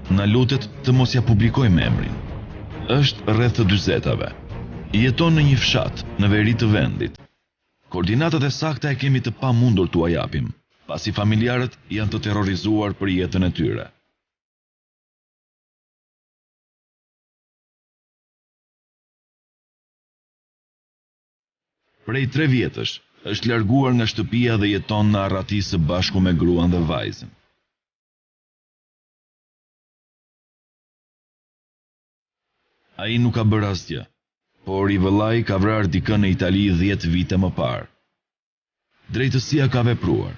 Na lutet të mos ja publikojmë emrin. Është rreth të 40-ave. Jeton në një fshat në veri të vendit. Koordinatat e sakta e kemi të pamundur t'u japim, pasi familjarët janë të terrorizuar për jetën e tyre. Prej 3 vjetësh është larguar nga shtëpia dhe jeton në Arrati së bashku me gruan dhe vajzën. Ai nuk ka bërë asgjë, por i vëllai ka vrarë dikën në Itali 10 vite më parë. Drejtësia ka vepruar.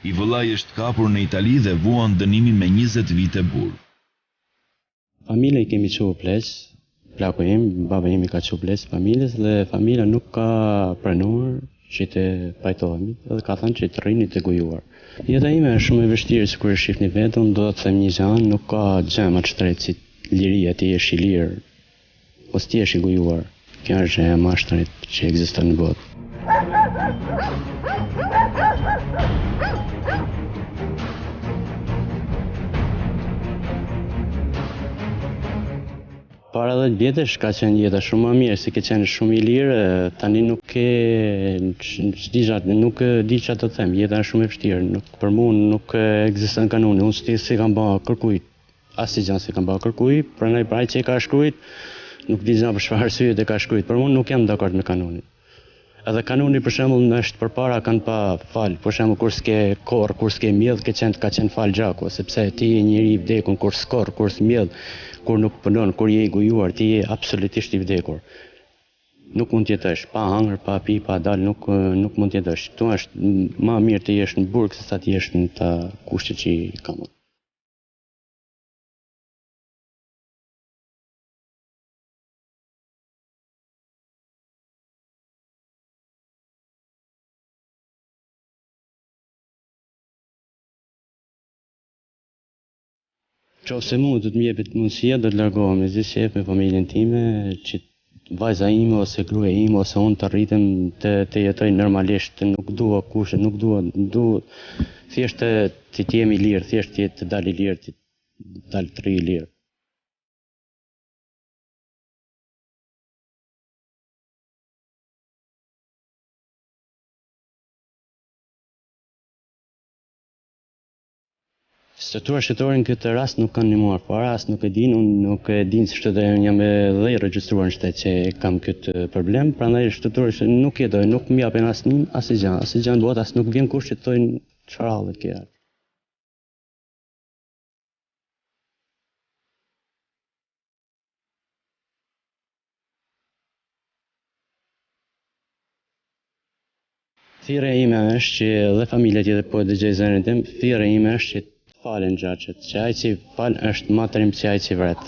I vëllai është kapur në Itali dhe vuan dënimin me 20 vite burg. Familja i kemi çuar ples, plaku im, baba imi ka çuar ples familjes dhe familja nuk ka pranuar që të pajtohemi dhe ka thënë që të rrini të gojuar. Jeta ime është shumë e vështirë, sikur e shihni vetëm, do të them një gjë, nuk ka gjë më të shtrenjtë si liria, ti je i lirë, ose ti je i gojuar. Kjo është gjëja më e shtrenjtë që ekziston në botë. Para 10 vjetësh ka qenë jeta shumë më mirë, si ke qenë shumë i lirë, tani nuk di çfarë të them, jeta është shumë e vështirë, për mua nuk ekziston kanuni, unë si kam bërë kërkujt, asnjë gjë si kam bërë kërkujt, prandaj pra ai që ka shkruajt, nuk di për çfarë arsye të ka shkruajt, për mua nuk jam dakord me kanunin. Edhe kanuni për shembull është përpara kanë pa fal, për shembull kur s'ke korr, kur s'ke mjedh, ka qenë fal gjaku, sepse ti je njeri i vdekur kur s'korr, kur s'mjedh, kur nuk punon, kur je i gojuar, ti je absolutisht i vdekur. Nuk mund të jetosh pa hangër, pa pi, pa dal, nuk mund të jetosh. Ktu është më mirë të jesh në burg se sa të jesh në ta kushtet që kam. Nëse mua do të më jepet mundësia, do të largohem me zgjidhje me familjen time, që vajza ime ose gruaja ime ose unë të rritem të jetoj normalisht, nuk dua kushte, nuk dua thjesht të jemi lirë, thjesht të dal i lirë, të dal të rri i lirë. Struktura shtetërore në këtë rast nuk kanë ndihmuar fare, as nuk e din, unë nuk e din se shtetë jam edhe i regjistruar në shtet që kam këtë problem, prandaj shtetëtorë nuk jetoj, nuk më japin asnjë gjë në botë, as nuk vjen kush që të thonë çfarë halli ke. Thirrja ime është që dhe familja tjetër po dëgjoj zërin tim, thirrja ime është që falen gjaçet, që ai që fal është më trim se ai që vret.